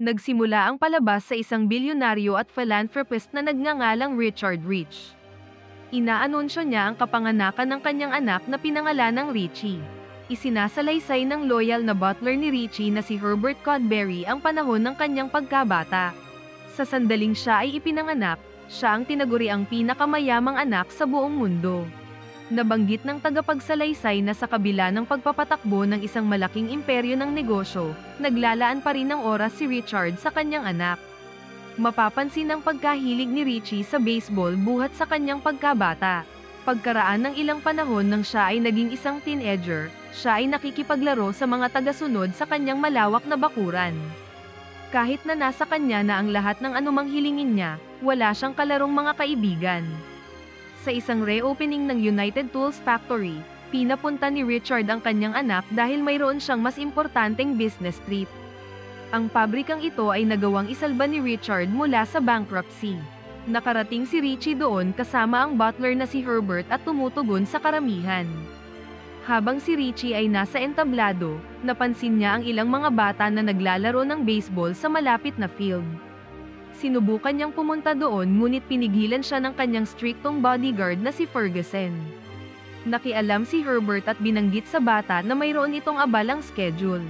Nagsimula ang palabas sa isang bilyonaryo at philanthropist na nagngangalang Richard Rich. Inaanunsyo niya ang kapanganakan ng kanyang anak na pinangalanang Richie. Isinasalaysay ng loyal na butler ni Richie na si Herbert Codberry ang panahon ng kanyang pagkabata. Sa sandaling siya ay ipinanganak, siya ang tinaguriang pinakamayamang anak sa buong mundo. Nabanggit ng tagapagsalaysay na sa kabila ng pagpapatakbo ng isang malaking imperyo ng negosyo, naglalaan pa rin ng oras si Richard sa kanyang anak. Mapapansin ang pagkahilig ni Richie sa baseball buhat sa kanyang pagkabata. Pagkaraan ng ilang panahon nang siya ay naging isang teenager, siya ay nakikipaglaro sa mga tagasunod sa kanyang malawak na bakuran. Kahit na nasa kanya na ang lahat ng anumang hilingin niya, wala siyang kalarong mga kaibigan. Sa isang reopening ng United Tools Factory, pinapunta ni Richard ang kanyang anak dahil mayroon siyang mas importanteng business trip. Ang pabrikang ito ay nagawang isalba ni Richard mula sa bankruptcy. Nakarating si Richie doon kasama ang butler na si Herbert at tumutugon sa karamihan. Habang si Richie ay nasa entablado, napansin niya ang ilang mga bata na naglalaro ng baseball sa malapit na field. Sinubukan niyang pumunta doon ngunit pinigilan siya ng kanyang striktong bodyguard na si Ferguson. Nakialam si Herbert at binanggit sa bata na mayroon itong abalang schedule.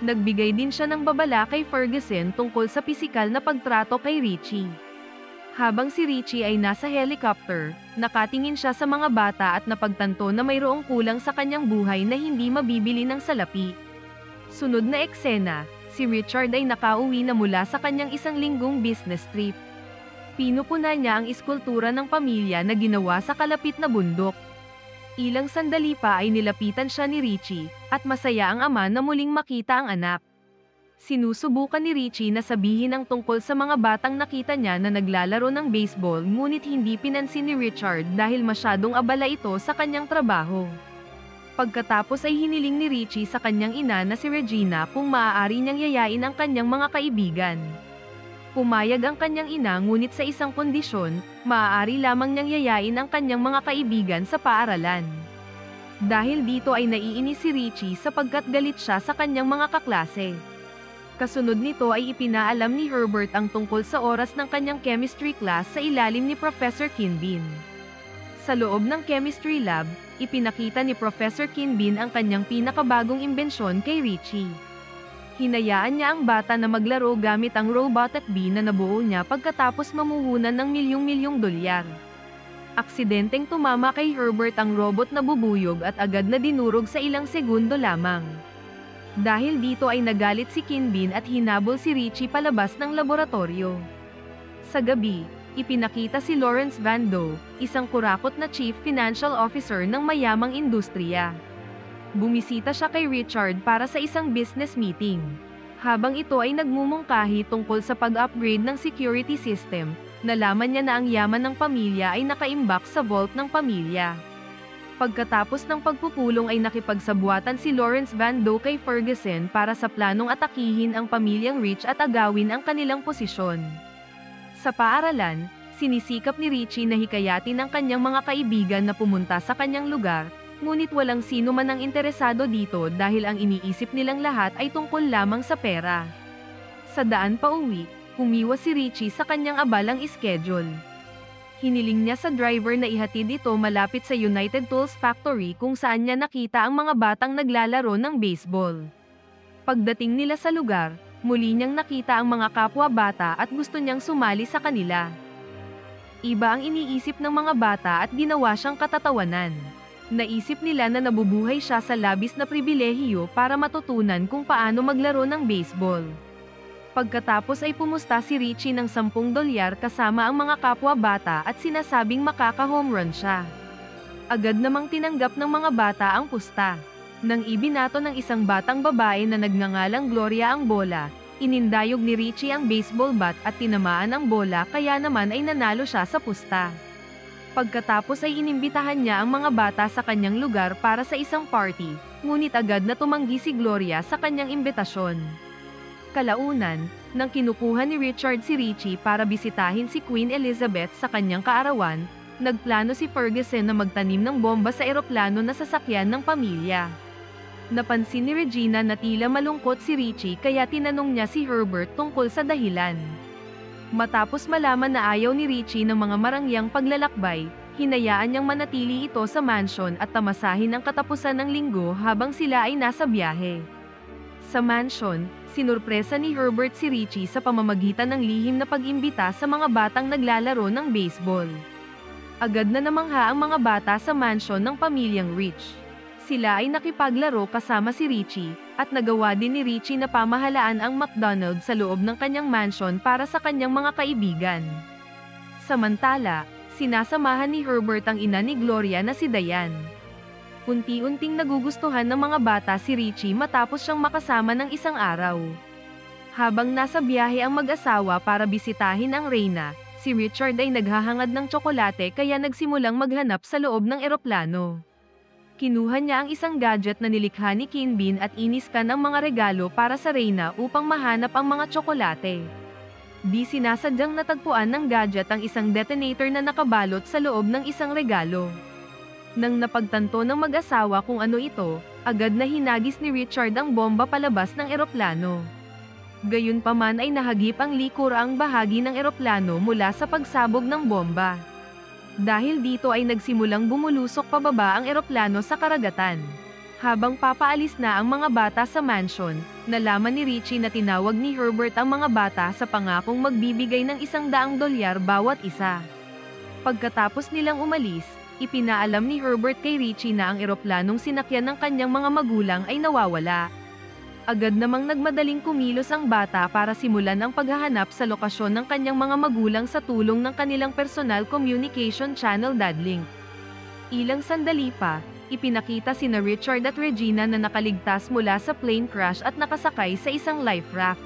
Nagbigay din siya ng babala kay Ferguson tungkol sa pisikal na pagtrato kay Richie. Habang si Richie ay nasa helicopter, nakatingin siya sa mga bata at napagtanto na mayroong kulang sa kanyang buhay na hindi mabibili ng salapi. Sunod na eksena, si Richard ay nakauwi na mula sa kanyang isang linggong business trip. Pinupuna niya ang iskultura ng pamilya na ginawa sa kalapit na bundok. Ilang sandali pa ay nilapitan siya ni Richie, at masaya ang ama na muling makita ang anak. Sinusubukan ni Richie na sabihin ang tungkol sa mga batang nakita niya na naglalaro ng baseball ngunit hindi pinansin ni Richard dahil masyadong abala ito sa kanyang trabaho. Pagkatapos ay hiniling ni Richie sa kanyang ina na si Regina kung maaari niyang yayain ang kanyang mga kaibigan. Pumayag ang kanyang ina ngunit sa isang kondisyon, maaari lamang niyang yayain ang kanyang mga kaibigan sa paaralan. Dahil dito ay naiinis si Richie sapagkat galit siya sa kanyang mga kaklase. Kasunod nito ay ipinaalam ni Herbert ang tungkol sa oras ng kanyang chemistry class sa ilalim ni Professor Kinbin. Sa loob ng chemistry lab, ipinakita ni Professor Kinbin ang kanyang pinakabagong imbensyon kay Richie. Hinayaan niya ang bata na maglaro gamit ang robot at bee na nabuo niya pagkatapos mamuhunan ng milyong-milyong dolyar. Aksidenteng tumama kay Herbert ang robot na bubuyog at agad na dinurog sa ilang segundo lamang. Dahil dito ay nagalit si Kinbin at hinabol si Richie palabas ng laboratorio. Sa gabi, ipinakita si Lawrence Van Doe, isang kurakot na chief financial officer ng mayamang industriya. Bumisita siya kay Richard para sa isang business meeting. Habang ito ay nagmumungkahi tungkol sa pag-upgrade ng security system, nalaman niya na ang yaman ng pamilya ay nakaimbak sa vault ng pamilya. Pagkatapos ng pagpupulong ay nakipagsabuatan si Lawrence Van Doe kay Ferguson para sa planong atakihin ang pamilyang Rich at agawin ang kanilang posisyon. Sa paaralan, sinisikap ni Richie na hikayatin ang kanyang mga kaibigan na pumunta sa kanyang lugar, ngunit walang sino man ang interesado dito dahil ang iniisip nilang lahat ay tungkol lamang sa pera. Sa daan pa uwi, umiwas si Richie sa kanyang abalang schedule. Hiniling niya sa driver na ihatid ito malapit sa United Tools Factory kung saan niya nakita ang mga batang naglalaro ng baseball. Pagdating nila sa lugar, muli niyang nakita ang mga kapwa bata at gusto niyang sumali sa kanila. Iba ang iniisip ng mga bata at ginawa siyang katatawanan. Naisip nila na nabubuhay siya sa labis na pribilehiyo para matutunan kung paano maglaro ng baseball. Pagkatapos ay pumusta si Richie ng $10 kasama ang mga kapwa bata at sinasabing makaka-home run siya. Agad namang tinanggap ng mga bata ang pusta. Nang ibinato ng isang batang babae na nagngangalang Gloria ang bola, inindayog ni Richie ang baseball bat at tinamaan ang bola kaya naman ay nanalo siya sa pusta. Pagkatapos ay inimbitahan niya ang mga bata sa kanyang lugar para sa isang party, ngunit agad na tumanggi si Gloria sa kanyang imbitasyon. Kalaunan, nang kinukuha ni Richard si Richie para bisitahin si Queen Elizabeth sa kanyang kaarawan, nagplano si Ferguson na magtanim ng bomba sa eroplano na sasakyan ng pamilya. Napansin ni Regina na tila malungkot si Richie kaya tinanong niya si Herbert tungkol sa dahilan. Matapos malaman na ayaw ni Richie ng mga marangyang paglalakbay, hinayaan niyang manatili ito sa mansion at tamasahin ang katapusan ng linggo habang sila ay nasa biyahe. Sa mansion, sinurpresa ni Herbert si Richie sa pamamagitan ng lihim na pag-imbita sa mga batang naglalaro ng baseball. Agad na namangha ang mga bata sa mansion ng pamilyang Rich. Sila ay nakipaglaro kasama si Richie, at nagawa din ni Richie na pamahalaan ang McDonald's sa loob ng kanyang mansion para sa kanyang mga kaibigan. Samantala, sinasamahan ni Herbert ang ina ni Gloria na si Diane. Unti-unting nagugustuhan ng mga bata si Richie matapos siyang makasama ng isang araw. Habang nasa biyahe ang mag-asawa para bisitahin ang Reyna, si Richard ay naghahangad ng tsokolate kaya nagsimulang maghanap sa loob ng eroplano. Kinuha niya ang isang gadget na nilikha ni Kinbin at iniskan ang mga regalo para sa Reyna upang mahanap ang mga tsokolate. Di sinasadyang natagpuan ng gadget ang isang detonator na nakabalot sa loob ng isang regalo. Nang napagtanto ng mag-asawa kung ano ito, agad na hinagis ni Richard ang bomba palabas ng eroplano. Gayunpaman ay nahagip ang likuraang bahagi ng eroplano mula sa pagsabog ng bomba. Dahil dito ay nagsimulang bumulusok pababa ang eroplano sa karagatan. Habang papaalis na ang mga bata sa mansion, nalaman ni Richie na tinawag ni Herbert ang mga bata sa pangakong magbibigay ng $100 bawat isa. Pagkatapos nilang umalis, ipinaalam ni Herbert kay Richie na ang eroplanong sinakyan ng kanyang mga magulang ay nawawala. Agad namang nagmadaling kumilos ang bata para simulan ang paghahanap sa lokasyon ng kanyang mga magulang sa tulong ng kanilang personal communication channel Dadlink. Ilang sandali pa, ipinakita sina Richard at Regina na nakaligtas mula sa plane crash at nakasakay sa isang life raft.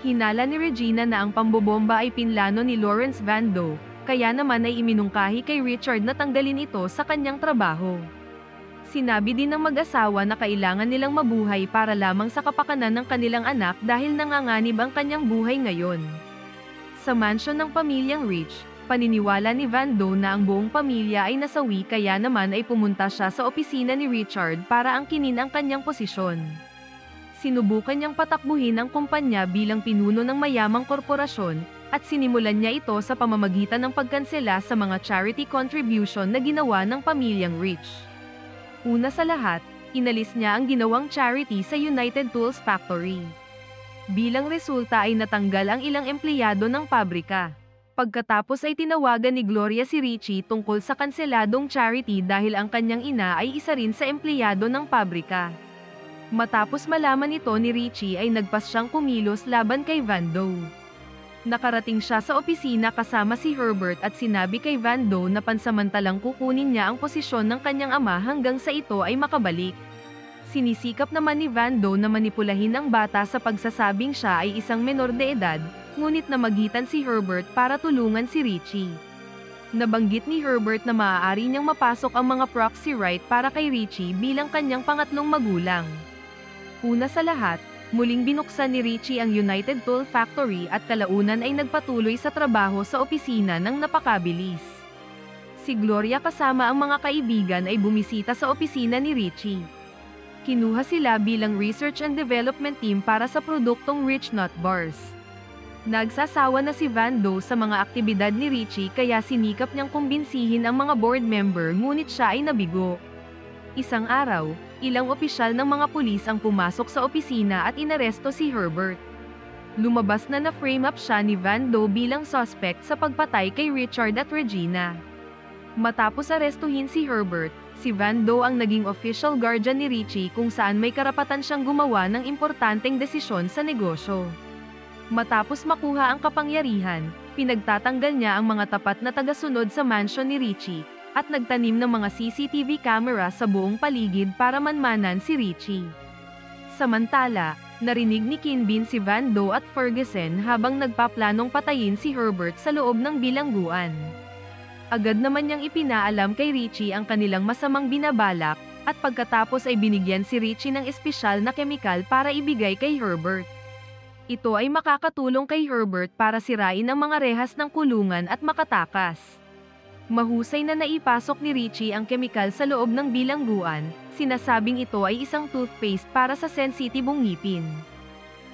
Hinala ni Regina na ang pambobomba ay pinlano ni Lawrence Vando, kaya naman ay iminungkahi kay Richard na tanggalin ito sa kanyang trabaho. Sinabi din ng mag-asawa na kailangan nilang mabuhay para lamang sa kapakanan ng kanilang anak dahil nanganganib ang kanyang buhay ngayon. Sa mansion ng pamilyang Rich, paniniwala ni Vando na ang buong pamilya ay nasawi kaya naman ay pumunta siya sa opisina ni Richard para angkinin ang kanyang posisyon. Sinubukan niyang patakbuhin ang kumpanya bilang pinuno ng mayamang korporasyon, at sinimulan niya ito sa pamamagitan ng pagkansela sa mga charity contribution na ginawa ng pamilyang Rich. Una sa lahat, inalis niya ang ginawang charity sa United Tools Factory. Bilang resulta ay natanggal ang ilang empleyado ng pabrika. Pagkatapos ay tinawagan ni Gloria si Richie tungkol sa kanseladong charity dahil ang kanyang ina ay isa rin sa empleyado ng pabrika. Matapos malaman ito ni Richie ay nagpas siyang kumilos laban kay Vando. Nakarating siya sa opisina kasama si Herbert at sinabi kay Vando na pansamantalang kukunin niya ang posisyon ng kanyang ama hanggang sa ito ay makabalik. Sinisikap naman ni Vando na manipulahin ang bata sa pagsasabing siya ay isang menor de edad, ngunit namagitan si Herbert para tulungan si Richie. Nabanggit ni Herbert na maaari niyang mapasok ang mga proxy right para kay Richie bilang kanyang pangatlong magulang. Una sa lahat, muling binuksan ni Richie ang United Tool Factory at kalaunan ay nagpatuloy sa trabaho sa opisina ng napakabilis. Si Gloria kasama ang mga kaibigan ay bumisita sa opisina ni Richie. Kinuha sila bilang research and development team para sa produktong Rich Nut Bars. Nagsasawa na si Vando sa mga aktibidad ni Richie kaya sinikap niyang kumbinsihin ang mga board member ngunit siya ay nabigo. Isang araw, ilang opisyal ng mga pulis ang pumasok sa opisina at inaresto si Herbert. Lumabas na na-frame up siya ni Vando bilang suspect sa pagpatay kay Richard at Regina. Matapos arestuhin si Herbert, si Vando ang naging official guardian ni Richie kung saan may karapatan siyang gumawa ng importanteng desisyon sa negosyo. Matapos makuha ang kapangyarihan, pinagtatanggal niya ang mga tapat na tagasunod sa mansion ni Richie, at nagtanim ng mga CCTV camera sa buong paligid para manmanan si Richie. Samantala, narinig ni Kinbin si Vando at Ferguson habang nagpaplanong patayin si Herbert sa loob ng bilangguan. Agad naman niyang ipinaalam kay Richie ang kanilang masamang binabalak, at pagkatapos ay binigyan si Richie ng espesyal na kemikal para ibigay kay Herbert. Ito ay makakatulong kay Herbert para sirain ang mga rehas ng kulungan at makatakas. Mahusay na naipasok ni Richie ang kemikal sa loob ng bilangguan, sinasabing ito ay isang toothpaste para sa sensitibong ngipin.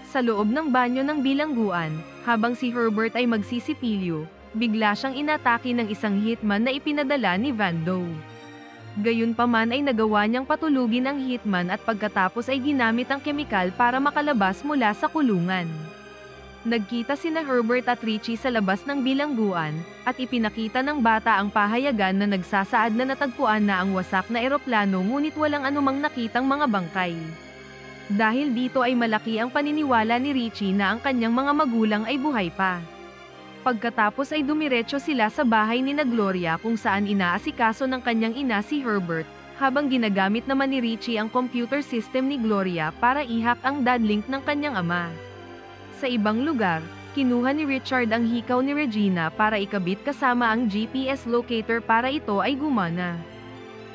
Sa loob ng banyo ng bilangguan, habang si Herbert ay magsisipilyo, bigla siyang inatake ng isang hitman na ipinadala ni Vando. Gayunpaman ay nagawa niyang patulugin ang hitman at pagkatapos ay ginamit ang kemikal para makalabas mula sa kulungan. Nagkita sina Herbert at Richie sa labas ng bilangguan, at ipinakita ng bata ang pahayagan na nagsasaad na natagpuan na ang wasak na eroplano ngunit walang anumang nakitang mga bangkay. Dahil dito ay malaki ang paniniwala ni Richie na ang kanyang mga magulang ay buhay pa. Pagkatapos ay dumiretso sila sa bahay ni Gloria kung saan inaasikaso ng kanyang ina si Herbert, habang ginagamit naman ni Richie ang computer system ni Gloria para i-hack ang dadlink ng kanyang ama. Sa ibang lugar, kinuha ni Richard ang hikaw ni Regina para ikabit kasama ang GPS locator para ito ay gumana.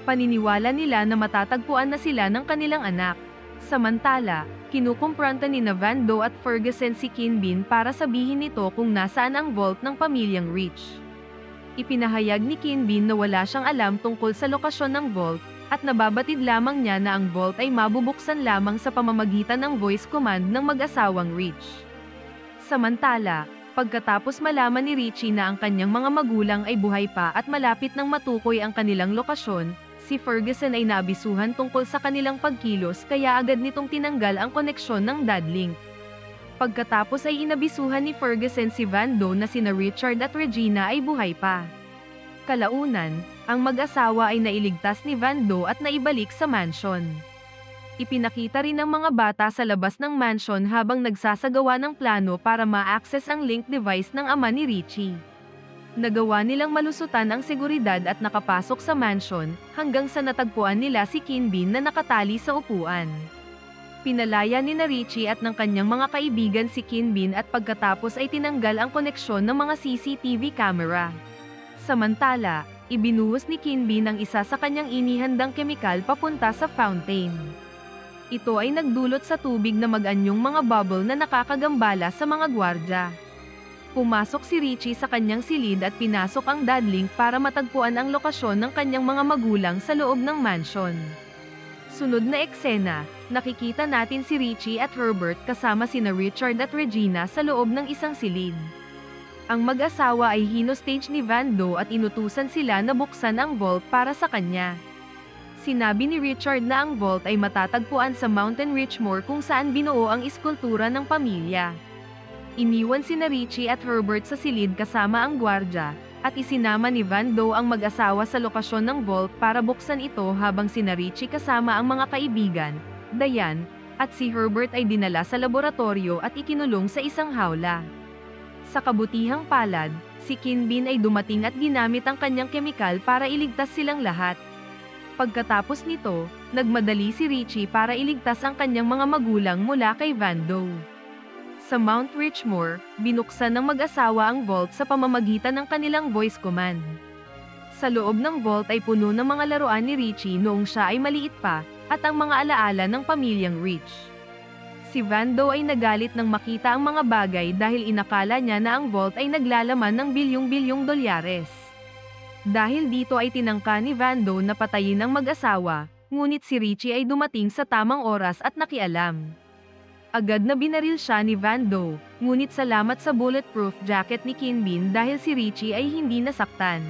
Paniniwala nila na matatagpuan na sila ng kanilang anak. Samantala, kinukumpronta ni Vando at Ferguson si Kinbin para sabihin nito kung nasaan ang vault ng pamilyang Rich. Ipinahayag ni Kinbin na wala siyang alam tungkol sa lokasyon ng vault, at nababatid lamang niya na ang vault ay mabubuksan lamang sa pamamagitan ng voice command ng mag-asawang Rich. Samantala, pagkatapos malaman ni Richie na ang kanyang mga magulang ay buhay pa at malapit nang matukoy ang kanilang lokasyon, si Ferguson ay naabisuhan tungkol sa kanilang pagkilos kaya agad nitong tinanggal ang koneksyon ng dadlink. Pagkatapos ay inabisuhan ni Ferguson si Vando na sina Richard at Regina ay buhay pa. Kalaunan, ang mag-asawa ay nailigtas ni Vando at naibalik sa mansion. Ipinakita rin ng mga bata sa labas ng mansion habang nagsasagawa ng plano para ma-access ang link device ng ama ni Richie. Nagawa nilang malusutan ang seguridad at nakapasok sa mansion, hanggang sa natagpuan nila si Kinbin na nakatali sa upuan. Pinalaya ni Richie at ng kanyang mga kaibigan si Kinbin at pagkatapos ay tinanggal ang koneksyon ng mga CCTV camera. Samantala, ibinuhos ni Kinbin ang isa sa kanyang inihandang kemikal papunta sa fountain. Ito ay nagdulot sa tubig na mag-anyong mga bubble na nakakagambala sa mga gwardya. Pumasok si Richie sa kanyang silid at pinasok ang dadlink para matagpuan ang lokasyon ng kanyang mga magulang sa loob ng mansion. Sunod na eksena, nakikita natin si Richie at Herbert kasama sina Richard at Regina sa loob ng isang silid. Ang mag-asawa ay hinostage ni Vando at inutusan sila na buksan ang vault para sa kanya. Sinabi ni Richard na ang vault ay matatagpuan sa Mountain Richmore kung saan binuo ang iskultura ng pamilya. Iniwan sina Richie at Herbert sa silid kasama ang gwardya, at isinama ni Vando ang mag-asawa sa lokasyon ng vault para buksan ito habang sina Richie kasama ang mga kaibigan, Diane, at si Herbert ay dinala sa laboratorio at ikinulong sa isang hawla. Sa kabutihang palad, si Kinbin ay dumating at ginamit ang kanyang kemikal para iligtas silang lahat. Pagkatapos nito, nagmadali si Richie para iligtas ang kanyang mga magulang mula kay Vando. Sa Mount Richmore, binuksan ng mag-asawa ang vault sa pamamagitan ng kanilang voice command. Sa loob ng vault ay puno ng mga laruan ni Richie noong siya ay maliit pa, at ang mga alaala ng pamilyang Rich. Si Vando ay nagalit nang makita ang mga bagay dahil inakala niya na ang vault ay naglalaman ng bilyong-bilyong dolyares. Dahil dito ay tinangka ni Vando na patayin ang mag-asawa, ngunit si Richie ay dumating sa tamang oras at nakialam. Agad na binaril siya ni Vando, ngunit salamat sa bulletproof jacket ni Kinbin dahil si Richie ay hindi nasaktan.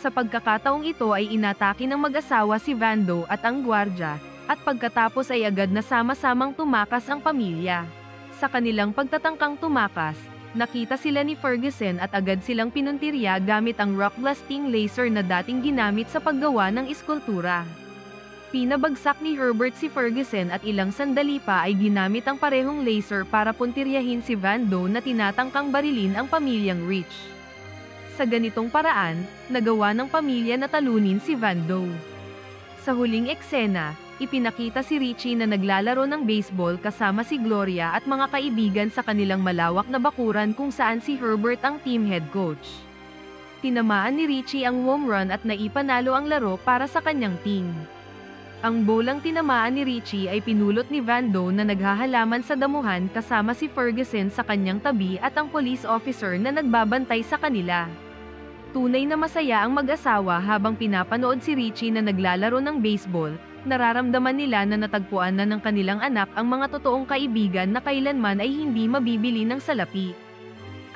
Sa pagkakataong ito ay inatake ng mag-asawa si Vando at ang gwardya, at pagkatapos ay agad na sama-samang tumakas ang pamilya. Sa kanilang pagtatangkang tumakas, nakita sila ni Ferguson at agad silang pinuntirya gamit ang rock-blasting laser na dating ginamit sa paggawa ng iskultura. Pinabagsak ni Herbert si Ferguson at ilang sandali pa ay ginamit ang parehong laser para puntiryahin si Vando na tinatangkang barilin ang pamilyang Rich. Sa ganitong paraan, nagawa ng pamilya na talunin si Vando. Sa huling eksena, ipinakita si Richie na naglalaro ng baseball kasama si Gloria at mga kaibigan sa kanilang malawak na bakuran kung saan si Herbert ang team head coach. Tinamaan ni Richie ang home run at naipanalo ang laro para sa kanyang team. Ang bolang tinamaan ni Richie ay pinulot ni Vando na naghahalaman sa damuhan kasama si Ferguson sa kanyang tabi at ang police officer na nagbabantay sa kanila. Tunay na masaya ang mag-asawa habang pinapanood si Richie na naglalaro ng baseball. Nararamdaman nila na natagpuan na ng kanilang anak ang mga totoong kaibigan na kailanman ay hindi mabibili ng salapi.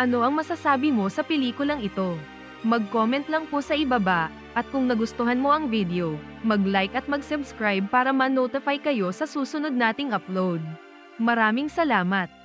Ano ang masasabi mo sa pelikulang ito? Mag-comment lang po sa ibaba, at kung nagustuhan mo ang video, mag-like at mag-subscribe para ma-notify kayo sa susunod nating upload. Maraming salamat!